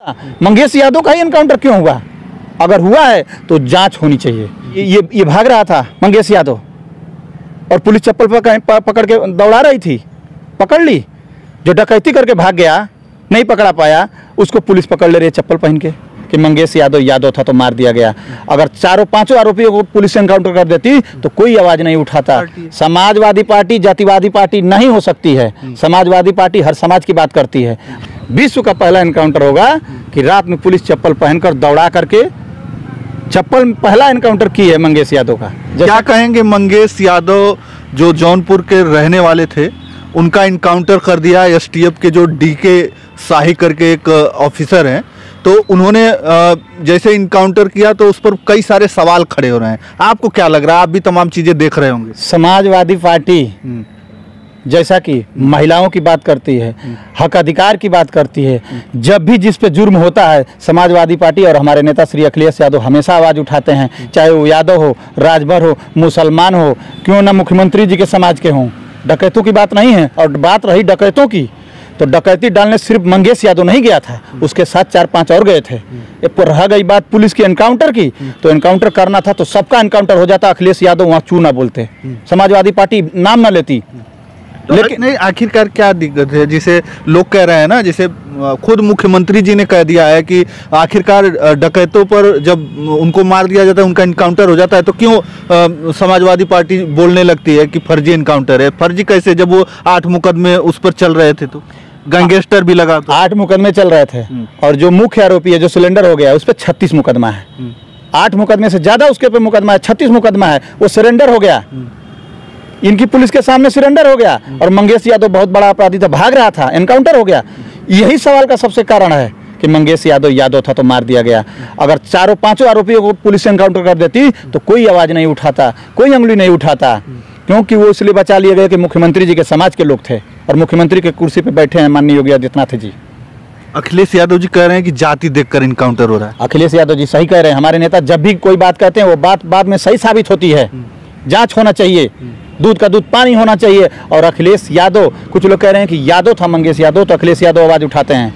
मंगेश यादव का ही एनकाउंटर क्यों हुआ? अगर हुआ है तो जांच होनी चाहिए। ये भाग रहा था मंगेश यादव और पुलिस चप्पल पकड़ के दौड़ा रही थी, पकड़ ली। जो डकैती करके भाग गया, नहीं पकड़ा पाया, उसको पुलिस पकड़ ले रही है चप्पल पहन के कि मंगेश यादव था तो मार दिया गया। अगर चारों पांचों आरोपियों को पुलिस एनकाउंटर कर देती तो कोई आवाज नहीं उठाता। समाजवादी पार्टी जातिवादी पार्टी नहीं हो सकती है। समाजवादी पार्टी हर समाज की बात करती है। विश्व का पहला एनकाउंटर होगा कि रात में पुलिस चप्पल पहनकर दौड़ा करके चप्पल पहला एनकाउंटर की है मंगेश यादव का। क्या कहेंगे, मंगेश यादव जो जौनपुर के रहने वाले थे उनका इनकाउंटर कर दिया एसटीएफ के जो डीके शाही करके एक ऑफिसर हैं, तो उन्होंने जैसे इनकाउंटर किया तो उस पर कई सारे सवाल खड़े हो रहे हैं। आपको क्या लग रहा है? आप भी तमाम चीजें देख रहे होंगे। समाजवादी पार्टी जैसा कि महिलाओं की बात करती है, हक अधिकार की बात करती है, जब भी जिस पे जुर्म होता है समाजवादी पार्टी और हमारे नेता श्री अखिलेश यादव हमेशा आवाज़ उठाते हैं। चाहे वो यादव हो, राजभर हो, मुसलमान हो, क्यों ना मुख्यमंत्री जी के समाज के हों। डकैतों की बात नहीं है। और बात रही डकैतों की, तो डकैती डालने सिर्फ मंगेश यादव नहीं गया था, उसके साथ 4-5 और गए थे। रह गई बात पुलिस की एनकाउंटर की, तो एनकाउंटर करना था तो सबका एनकाउंटर हो जाता। अखिलेश यादव वहाँ चू ना बोलते, समाजवादी पार्टी नाम ना लेती। तो लेकिन नहीं, आखिरकार क्या दिक्कत है? जिसे लोग कह रहे हैं ना, जिसे खुद मुख्यमंत्री जी ने कह दिया है कि आखिरकार डकैतों पर जब उनको मार दिया जाता है, उनका इनकाउंटर हो जाता है, तो क्यों समाजवादी पार्टी बोलने लगती है कि फर्जी इनकाउंटर है? फर्जी कैसे, जब वो 8 मुकदमे उस पर चल रहे थे, तो गैंगस्टर भी लगा, 8 मुकदमे चल रहे थे। और जो मुख्य आरोपी है, जो सिलेंडर हो गया, उस पर 36 मुकदमा है। 8 मुकदमे से ज्यादा उसके पे मुकदमा है, 36 मुकदमा है। वो सरेंडर हो गया, इनकी पुलिस के सामने सरेंडर हो गया। और मंगेश यादव बहुत बड़ा अपराधी था, भाग रहा था, एनकाउंटर हो गया। यही सवाल का सबसे कारण है कि मंगेश यादव था तो मार दिया गया। अगर चारों पांचों आरोपियों को पुलिस एनकाउंटर कर देती तो कोई आवाज नहीं उठाता, कोई अंगुली नहीं उठाता, क्योंकि वो इसलिए बचा लिए गए कि मुख्यमंत्री जी के समाज के लोग थे और मुख्यमंत्री के कुर्सी पे बैठे हैं माननीय योगी आदित्यनाथ जी। अखिलेश यादव जी कह रहे हैं कि जाति देखकर इनकाउंटर हो रहा है। अखिलेश यादव जी सही कह रहे हैं। हमारे नेता जब भी कोई बात कहते हैं वो बात बाद में सही साबित होती है। जांच होना चाहिए, दूध का दूध पानी होना चाहिए। और अखिलेश यादव, कुछ लोग कह रहे हैं कि यादव था मंगेश यादव, तो अखिलेश यादव आवाज उठाते हैं।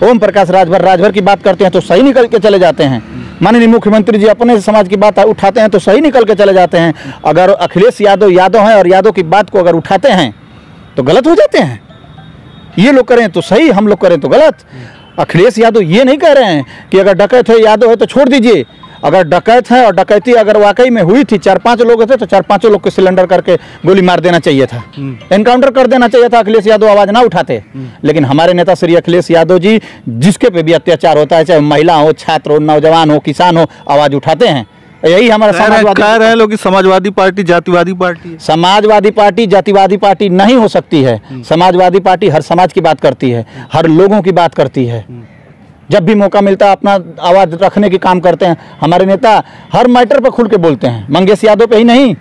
ओम प्रकाश राजभर की बात करते हैं तो सही निकल के चले जाते हैं। माननीय मुख्यमंत्री जी अपने समाज की बात उठाते हैं तो सही निकल के चले जाते हैं। अगर अखिलेश यादव हैं और यादव की बात को अगर उठाते हैं तो गलत हो जाते हैं। ये लोग करें तो सही, हम लोग करें तो गलत। अखिलेश यादव ये नहीं कह रहे हैं कि अगर डकैत है यादव है तो छोड़ दीजिए। अगर डकैत है और डकैती अगर वाकई में हुई थी, 4-5 लोग थे, तो 4-5 लोग को सिलेंडर करके गोली मार देना चाहिए था, एनकाउंटर कर देना चाहिए था। अखिलेश यादव आवाज ना उठाते। लेकिन हमारे नेता श्री अखिलेश यादव जी जिसके पे भी अत्याचार होता है, चाहे महिला हो, छात्र हो, नौजवान हो, किसान हो, आवाज उठाते हैं। यही हमारा समाजवादी कह रहे हैं लोग कि समाजवादी पार्टी जातिवादी पार्टी है। समाजवादी पार्टी जातिवादी पार्टी नहीं हो सकती है। समाजवादी पार्टी हर समाज की बात करती है, हर लोगों की बात करती है। जब भी मौका मिलता है अपना आवाज़ रखने की काम करते हैं। हमारे नेता हर मैटर पर खुल के बोलते हैं। मंगेश यादव पे ही नहीं,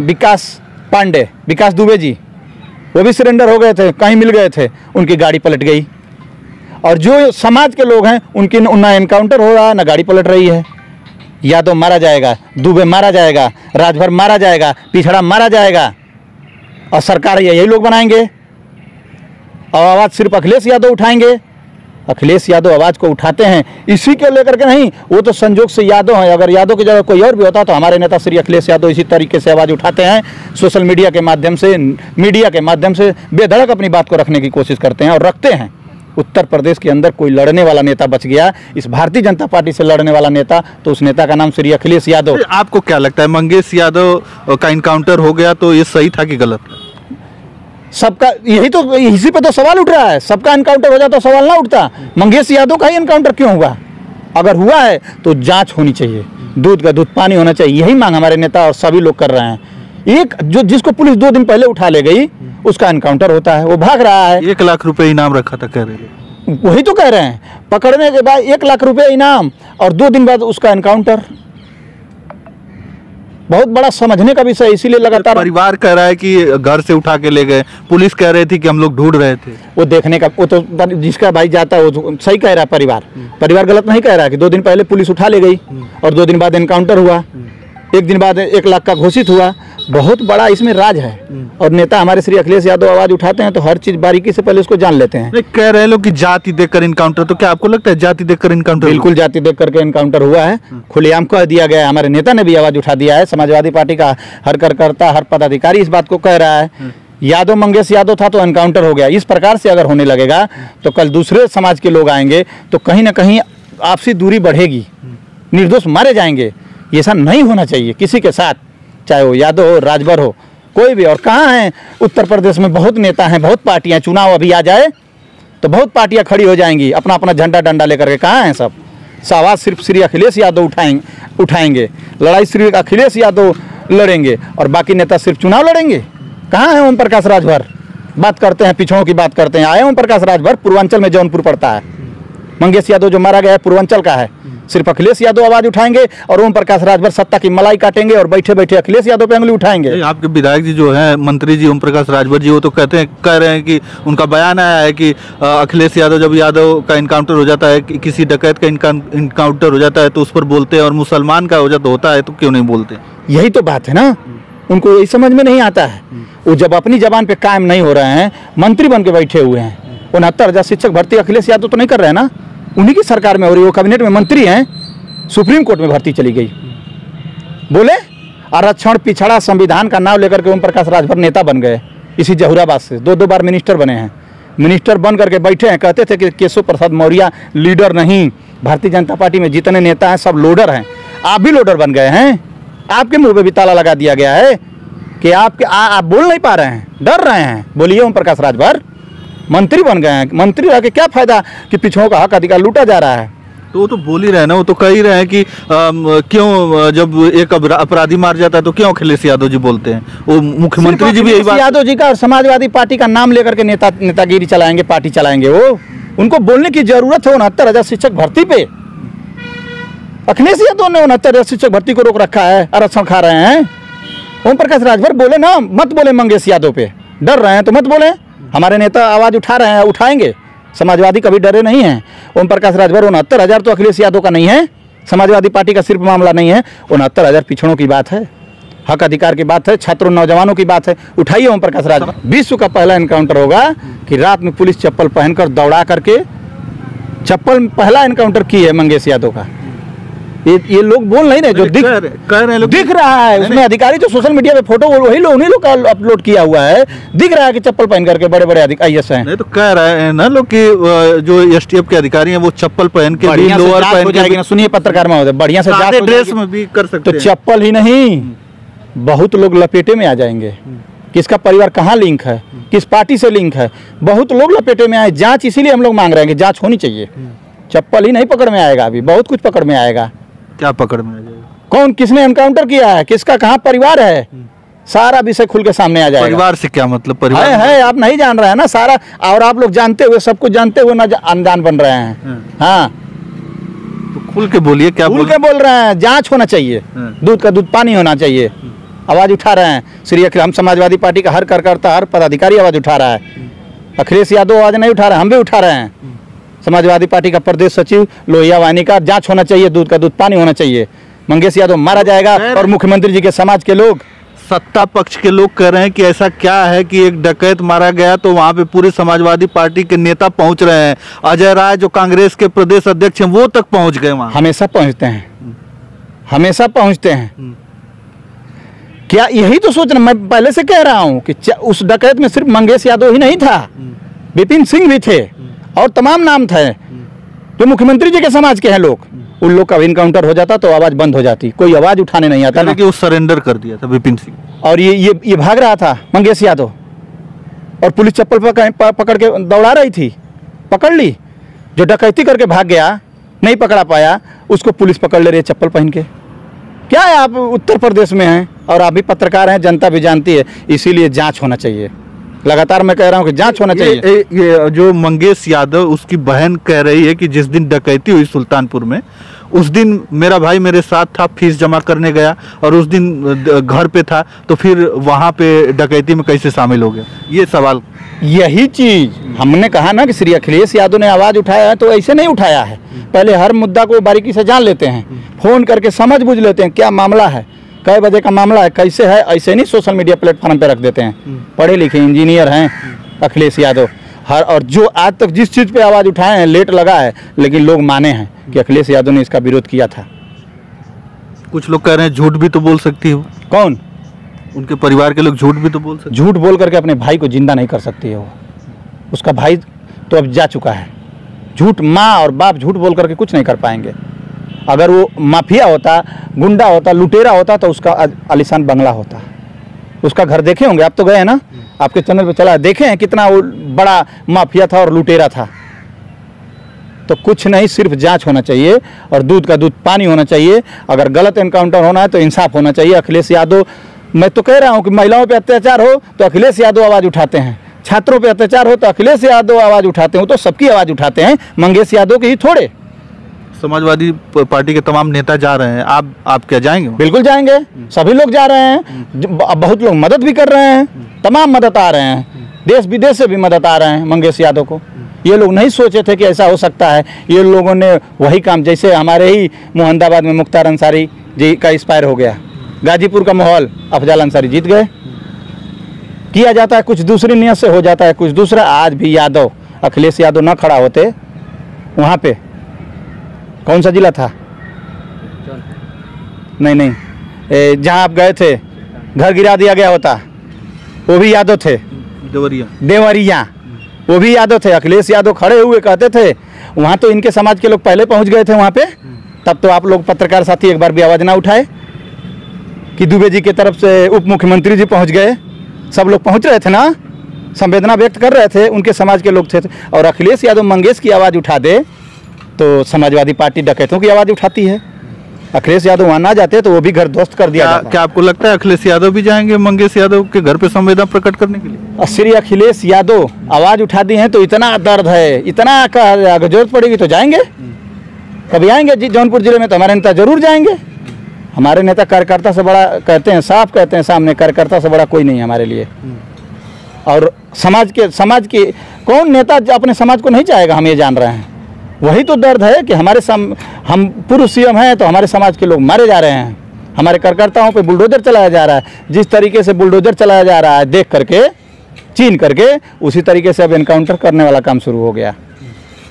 विकास पांडे, विकास दुबे जी, वो भी सरेंडर हो गए थे, कहीं मिल गए थे, उनकी गाड़ी पलट गई। और जो समाज के लोग हैं उनकी ना एनकाउंटर हो रहा है, ना गाड़ी पलट रही है। यादव मारा जाएगा, दुबे मारा जाएगा, राजभर मारा जाएगा, पिछड़ा मारा जाएगा, और सरकार यही लोग बनाएंगे और आवाज़ सिर्फ अखिलेश यादव उठाएंगे। अखिलेश यादव आवाज़ को उठाते हैं, इसी के लेकर के नहीं, वो तो संजोग से यादव हैं। अगर यादव की जगह कोई और भी होता तो हमारे नेता श्री अखिलेश यादव इसी तरीके से आवाज़ उठाते हैं। सोशल मीडिया के माध्यम से, मीडिया के माध्यम से बेधड़क अपनी बात को रखने की कोशिश करते हैं और रखते हैं। उत्तर प्रदेश के अंदर कोई लड़ने वाला नेता बच गया, इस भारतीय जनता पार्टी से लड़ने वाला नेता, तो उस नेता का नाम श्री अखिलेश यादव। आपको क्या लगता है, मंगेश यादव का इनकाउंटर हो गया तो ये सही था कि गलत? सबका यही तो, इसी पे तो सवाल उठ रहा है। सबका एनकाउंटर हो जाता तो सवाल ना उठता। मंगेश यादव का ही एनकाउंटर क्यों हुआ? अगर हुआ है तो जांच होनी चाहिए, दूध का दूध पानी होना चाहिए। यही मांग हमारे नेता और सभी लोग कर रहे हैं। एक जिसको पुलिस 2 दिन पहले उठा ले गई उसका एनकाउंटर होता है, वो भाग रहा है। 1 लाख रुपए इनाम रखा था कह रहे। वही तो कह रहे हैं, पकड़ने के बाद 1 लाख रुपए इनाम और 2 दिन बाद उसका एनकाउंटर। बहुत बड़ा समझने का विषय, इसीलिए लगातार परिवार कह रहा है कि घर से उठा के ले गए, पुलिस कह रही थी कि हम लोग ढूंढ रहे थे। वो देखने का, वो तो जिसका भाई जाता है वो सही कह रहा है। परिवार गलत नहीं कह रहा है कि 2 दिन पहले पुलिस उठा ले गई और 2 दिन बाद एनकाउंटर हुआ, 1 दिन बाद 1 लाख का घोषित हुआ। बहुत बड़ा इसमें राज है और नेता हमारे श्री अखिलेश यादव आवाज उठाते हैं तो हर चीज बारीकी से पहले उसको जान लेते हैं। नहीं, कह रहे लोग कि जाति देखकर इनकाउंटर, तो क्या आपको लगता है जाति देखकर इनकाउंटर? बिल्कुल जाति देख करके इनकाउंटर हुआ है, खुलेआम कह दिया गया है। हमारे नेता ने भी आवाज उठा दिया है, समाजवादी पार्टी का हर कार्यकर्ता हर पदाधिकारी इस बात को कह रहा है। यादव मंगेश यादव था तो एनकाउंटर हो गया। इस प्रकार से अगर होने लगेगा तो कल दूसरे समाज के लोग आएंगे तो कहीं ना कहीं आपसी दूरी बढ़ेगी, निर्दोष मारे जाएंगे। ये ऐसा नहीं होना चाहिए किसी के साथ, चाहे वो यादव हो, राजभर हो, कोई भी। और कहाँ हैं उत्तर प्रदेश में बहुत नेता हैं, बहुत पार्टियां, चुनाव अभी आ जाए तो बहुत पार्टियां खड़ी हो जाएंगी अपना अपना झंडा डंडा लेकर के। कहाँ हैं सब? आवाज सिर्फ श्री अखिलेश यादव उठाएंगे, लड़ाई श्री अखिलेश यादव लड़ेंगे और बाकी नेता सिर्फ चुनाव लड़ेंगे। कहाँ है ओम प्रकाश राजभर? बात करते हैं, पिछड़ों की बात करते हैं। आए ओम प्रकाश राजभर? पूर्वांचल में जौनपुर पड़ता है। मंगेश यादव जो मारा गया है पूर्वांचल का है। सिर्फ अखिलेश यादव आवाज उठाएंगे और ओम प्रकाश राजभर सत्ता की मलाई काटेंगे और बैठे बैठे अखिलेश यादव पे उंगली उठाएंगे। आपके विधायक जी जो है, मंत्री जी ओम प्रकाश राजभर जी, वो तो कह रहे हैं कि उनका बयान आया है कि अखिलेश यादव जब यादव का इनकाउंटर हो जाता है, किसी डकैत का इनकाउंटर हो जाता है तो उस पर बोलते हैं, और मुसलमान का होता है तो क्यों नहीं बोलते? यही तो बात है ना, उनको ये समझ में नहीं आता है। वो जब अपनी जबान पे कायम नहीं हो रहे हैं, मंत्री बन के बैठे हुए हैं। 69,000 शिक्षक भर्ती अखिलेश यादव तो नहीं कर रहे हैं ना, उन्हीं की सरकार में हो रही है। वो कैबिनेट में मंत्री हैं, सुप्रीम कोर्ट में भर्ती चली गई। बोले आरक्षण पिछड़ा संविधान का नाम लेकर के ओम प्रकाश राजभर नेता बन गए। इसी जहुराबाद से 2 बार मिनिस्टर बने हैं। मिनिस्टर बन करके बैठे हैं, कहते थे कि केशव प्रसाद मौर्य लीडर नहीं, भारतीय जनता पार्टी में जितने नेता हैं सब लोडर हैं। आप भी लोडर बन गए हैं, आपके मुंह पे भी ताला लगा दिया गया है कि आप बोल नहीं पा रहे हैं, डर रहे हैं। बोलिए ओम प्रकाश राजभर मंत्री बन गए हैं, मंत्री रह के क्या फायदा कि पिछड़ों का हक अधिकार लूटा जा रहा है। तो वो तो बोल ही रहे ना, वो तो कह ही रहे हैं कि क्यों जब एक अपराधी मार जाता है तो क्यों अखिलेश यादव जी बोलते हैं। वो मुख्यमंत्री जी भी यही बात, यादव जी का और समाजवादी पार्टी का नाम लेकर के नेतागिरी चलाएंगे, पार्टी चलाएंगे। वो उनको बोलने की जरूरत है। 69,000 शिक्षक भर्ती पे अखिलेश यादव ने 69,000 शिक्षक भर्ती को रोक रखा है, आरक्षण खा रहे हैं। ओम प्रकाश राजभर बोले ना, मत बोले मंगेश यादव पे, डर रहे हैं तो मत बोले। हमारे नेता आवाज उठा रहे हैं, उठाएंगे। समाजवादी कभी डरे नहीं हैं। ओम प्रकाश राजभर 69,000 तो अखिलेश यादव का नहीं है, समाजवादी पार्टी का सिर्फ मामला नहीं है। 69,000 पिछड़ों की बात है, हक अधिकार की बात है, छात्रों नौजवानों की बात है। उठाइए ओम प्रकाश राजभर। विश्व का पहला एनकाउंटर होगा कि रात में पुलिस चप्पल पहनकर दौड़ा करके चप्पल पहला एनकाउंटर की है मंगेश यादव का। ये लोग बोल नहीं रहे, जो दिख रहे हैं, दिख रहा है उसमें। अधिकारी जो सोशल मीडिया पे फोटो वही लोग उन्हीं लोग का अपलोड किया हुआ है, दिख रहा है कि चप्पल पहन करके बड़े बड़े IAS हैं। नहीं तो कह रहे हैं ना लोग कि जो STF के अधिकारी हैं वो चप्पल पहन के भी, लोअर पहन के, सुनिए पत्रकार महोदय, बढ़िया से सादे ड्रेस में भी कर सकते हैं। तो चप्पल ही नहीं, बहुत लोग लपेटे में आ जाएंगे। किसका परिवार कहाँ लिंक है, किस पार्टी से लिंक है, बहुत लोग लपेटे में आए। जांच इसीलिए हम लोग मांग रहे हैं कि जांच होनी चाहिए। चप्पल ही नहीं पकड़ में आएगा, अभी बहुत कुछ पकड़ में आएगा। क्या पकड़ में आ जाएगा? कौन किसने एनकाउंटर किया है, किसका कहाँ परिवार है, सारा विषय खुल के सामने आ जाएगा। परिवार से क्या मतलब? परिवार है आप नहीं जान रहे हैं ना सारा, और आप लोग जानते हुए, सब कुछ जानते हुए ना अनजान बन रहे हैं। हाँ तो खुल के बोलिए, क्या खुल के बोल रहे हैं? जांच होना चाहिए, दूध का दूध पानी होना चाहिए। आवाज उठा रहे हैं श्री अखिलेश, हम समाजवादी पार्टी का हर कार्यकर्ता हर पदाधिकारी आवाज उठा रहा है। अखिलेश यादव आवाज नहीं उठा रहे, हम भी उठा रहे हैं। समाजवादी पार्टी का प्रदेश सचिव लोहिया वानी का जांच होना चाहिए, दूध का दूध पानी होना चाहिए। मंगेश यादव मारा जाएगा और मुख्यमंत्री जी के समाज के लोग, सत्ता पक्ष के लोग कह रहे हैं कि ऐसा क्या है कि एक डकैत मारा गया तो वहां पे पूरे समाजवादी पार्टी के नेता पहुंच रहे हैं। अजय राय जो कांग्रेस के प्रदेश अध्यक्ष हैं वो तक पहुंच गए वहां। हमेशा पहुंचते हैं, हमेशा पहुंचते हैं। क्या यही तो सोचना, मैं पहले से कह रहा हूं कि उस डकैत में सिर्फ मंगेश यादव ही नहीं था, विपिन सिंह भी थे और तमाम नाम थे जो मुख्यमंत्री जी के समाज के हैं लोग। उन लोग का इनकाउंटर हो जाता तो आवाज बंद हो जाती, कोई आवाज उठाने नहीं आता ना। कि वो सरेंडर कर दिया था विपिन सिंह, और ये भाग रहा था मंगेश यादव, और पुलिस चप्पल पकड़ के दौड़ा रही थी, पकड़ ली। जो डकैती करके भाग गया, नहीं पकड़ा पाया, उसको पुलिस पकड़ ले रही है चप्पल पहन के। क्या है, आप उत्तर प्रदेश में हैं और आप भी पत्रकार हैं, जनता भी जानती है, इसीलिए जांच होना चाहिए। लगातार मैं कह रहा हूं कि जांच होना चाहिए। ये जो मंगेश यादव, उसकी बहन कह रही है कि जिस दिन डकैती हुई सुल्तानपुर में, उस दिन मेरा भाई मेरे साथ था, फीस जमा करने गया और उस दिन घर पे था, तो फिर वहां पे डकैती में कैसे शामिल हो गया? ये सवाल, यही चीज हमने कहा ना कि श्री अखिलेश यादव ने आवाज उठाया है तो ऐसे नहीं उठाया है। पहले हर मुद्दा को बारीकी से जान लेते हैं, फोन करके समझ बुझ लेते हैं क्या मामला है, कई बजे का मामला है, कैसे है, ऐसे नहीं सोशल मीडिया प्लेटफॉर्म पे रख देते हैं। पढ़े लिखे इंजीनियर हैं अखिलेश यादव, और जो आज तक जिस चीज़ पे आवाज़ उठाए हैं लेट लगा है, लेकिन लोग माने हैं कि अखिलेश यादव ने इसका विरोध किया था। कुछ लोग कह रहे हैं झूठ भी तो बोल सकती है। कौन? उनके परिवार के लोग झूठ भी तो बोल सकते। झूठ बोल करके अपने भाई को जिंदा नहीं कर सकती है वो। उसका भाई तो अब जा चुका है। झूठ, माँ और बाप झूठ बोल करके कुछ नहीं कर पाएंगे। अगर वो माफिया होता, गुंडा होता, लुटेरा होता तो उसका आलीशान बंगला होता। उसका घर देखे होंगे, आप तो गए हैं ना, आपके चैनल पे चला, देखे हैं कितना वो बड़ा माफिया था और लुटेरा था। तो कुछ नहीं, सिर्फ जांच होना चाहिए और दूध का दूध पानी होना चाहिए। अगर गलत एनकाउंटर होना है तो इंसाफ होना चाहिए। अखिलेश यादव, मैं तो कह रहा हूँ कि महिलाओं पे अत्याचार हो तो अखिलेश यादव आवाज़ उठाते हैं, छात्रों पे अत्याचार हो तो अखिलेश यादव आवाज़ उठाते हैं। वो तो सबकी आवाज़ उठाते हैं, मंगेश यादव की ही थोड़े। समाजवादी पार्टी के तमाम नेता जा रहे हैं, आप क्या जाएंगे? बिल्कुल जाएंगे, सभी लोग जा रहे हैं। बहुत लोग मदद भी कर रहे हैं, तमाम मदद आ रहे हैं, देश विदेश से भी मदद आ रहे हैं मंगेश यादव को। ये लोग नहीं सोचे थे कि ऐसा हो सकता है। ये लोगों ने वही काम, जैसे हमारे ही मोहम्मदाबाद में मुख्तार अंसारी जी का एक्सपायर हो गया, गाजीपुर का माहौल, अफजल अंसारी जीत गए। किया जाता है कुछ दूसरी नियत से, हो जाता है कुछ दूसरा। आज भी यादव, अखिलेश यादव न खड़ा होते वहाँ पे, कौन सा जिला था, नहीं, जहाँ आप गए थे, घर गिरा दिया गया होता, वो भी यादव थे। देवरिया, वो भी यादव थे। अखिलेश यादव खड़े हुए कहते थे वहाँ, तो इनके समाज के लोग पहले पहुँच गए थे वहाँ पे। तब तो आप लोग पत्रकार साथी एक बार भी आवाज़ ना उठाए कि दुबे जी की तरफ से उप मुख्यमंत्री जी पहुँच गए। सब लोग पहुँच रहे थे ना, संवेदना व्यक्त कर रहे थे, उनके समाज के लोग थे। और अखिलेश यादव मंगेश की आवाज़ उठा दे तो समाजवादी पार्टी डकैतों की आवाज़ उठाती है। अखिलेश यादव वहाँ ना जाते तो वो भी घर ध्वस्त कर दिया जाता। क्या आपको लगता है अखिलेश यादव भी जाएंगे मंगेश यादव के घर पे संवेदना प्रकट करने के लिए? श्री अखिलेश यादव आवाज़ उठा दी है तो इतना दर्द है, इतना अगर जरूरत पड़ेगी तो जाएंगे। कभी आएंगे जी जौनपुर जिले में तो हमारे नेता जरूर जाएंगे। हमारे नेता कार्यकर्ता से बड़ा, कहते हैं, साफ कहते हैं सामने, कार्यकर्ता से बड़ा कोई नहीं है हमारे लिए। और समाज के कौन नेता अपने समाज को नहीं चाहेगा, हम ये जान रहे हैं। वही तो दर्द है कि हम पूर्व सीएम हैं तो हमारे समाज के लोग मारे जा रहे हैं, हमारे कार्यकर्ताओं पे बुलडोजर चलाया जा रहा है। जिस तरीके से बुलडोजर चलाया जा रहा है देख करके, चीन करके, उसी तरीके से अब एनकाउंटर करने वाला काम शुरू हो गया।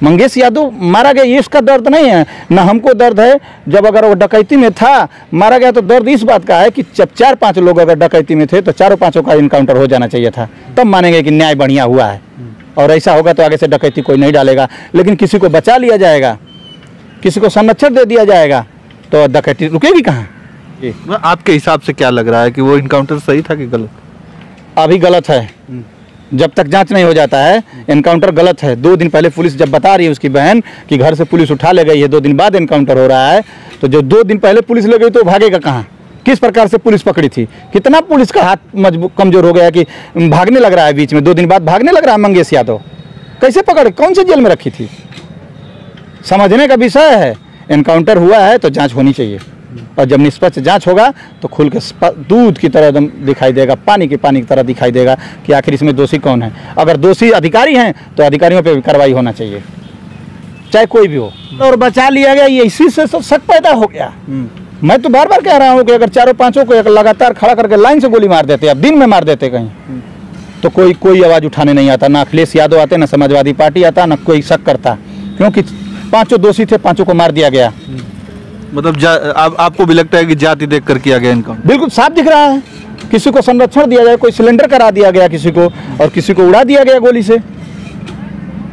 मंगेश यादव मारा गया, ये इसका दर्द नहीं है ना, हमको दर्द है। जब अगर वो डकैती में था, मारा गया, तो दर्द इस बात का है कि जब 4-5 लोग अगर डकैती में थे तो 4-5 का इनकाउंटर हो जाना चाहिए था, तब मानेंगे कि न्याय बढ़िया हुआ है। और ऐसा होगा तो आगे से डकैती कोई नहीं डालेगा। लेकिन किसी को बचा लिया जाएगा, किसी को संरक्षण दे दिया जाएगा, तो डकैती रुकेगी कहाँ? आपके हिसाब से क्या लग रहा है कि वो इनकाउंटर सही था कि गलत? अभी गलत है। जब तक जांच नहीं हो जाता है एनकाउंटर गलत है। 2 दिन पहले पुलिस जब बता रही है उसकी बहन कि घर से पुलिस उठा ले गई है, 2 दिन बाद एनकाउंटर हो रहा है, तो जो 2 दिन पहले पुलिस ले गई तो भागेगा कहाँ? किस प्रकार से पुलिस पकड़ी थी? कितना पुलिस का हाथ कमजोर हो गया कि भागने लग रहा है बीच में, 2 दिन बाद भागने लग रहा है मंगेश यादव। कैसे पकड़े, कौन से जेल में रखी थी? समझने का विषय है। एनकाउंटर हुआ है तो जांच होनी चाहिए, और जब निष्पक्ष जांच होगा तो खुल के दूध की तरह एकदम दिखाई देगा, पानी की तरह दिखाई देगा कि आखिर इसमें दोषी कौन है। अगर दोषी अधिकारी हैं तो अधिकारियों पे भी कार्रवाई होना चाहिए, चाहे कोई भी हो। और बचा लिया गया, ये इसी से सब शक पैदा हो गया। मैं तो बार बार कह रहा हूँ कि अगर 4-5 को लगातार खड़ा करके लाइन से गोली मार देते, अब दिन में मार देते कहीं, तो कोई आवाज़ उठाने नहीं आता। ना अखिलेश यादव आते, ना समाजवादी पार्टी आता, ना कोई शक करता, क्योंकि 5 दोषी थे, 5 को मार दिया गया। मतलब आपको भी लगता है कि जाति देख कर किया गया इनका? बिल्कुल साफ दिख रहा है। किसी को संरक्षण दिया जाए, कोई सिलेंडर करा दिया गया किसी को, और किसी को उड़ा दिया गया गोली से।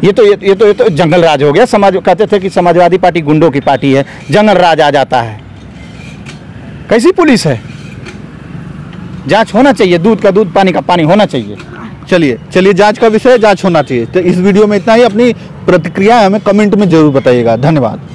ये तो जंगल राज हो गया। कहते थे कि समाजवादी पार्टी गुंडों की पार्टी है, जंगल राज आ जाता है। कैसी पुलिस है? जांच होना चाहिए, दूध का दूध पानी का पानी होना चाहिए। चलिए जांच का विषय जांच होना चाहिए। तो इस वीडियो में इतना ही। अपनी प्रतिक्रिया हमें कमेंट में जरूर बताइएगा। धन्यवाद।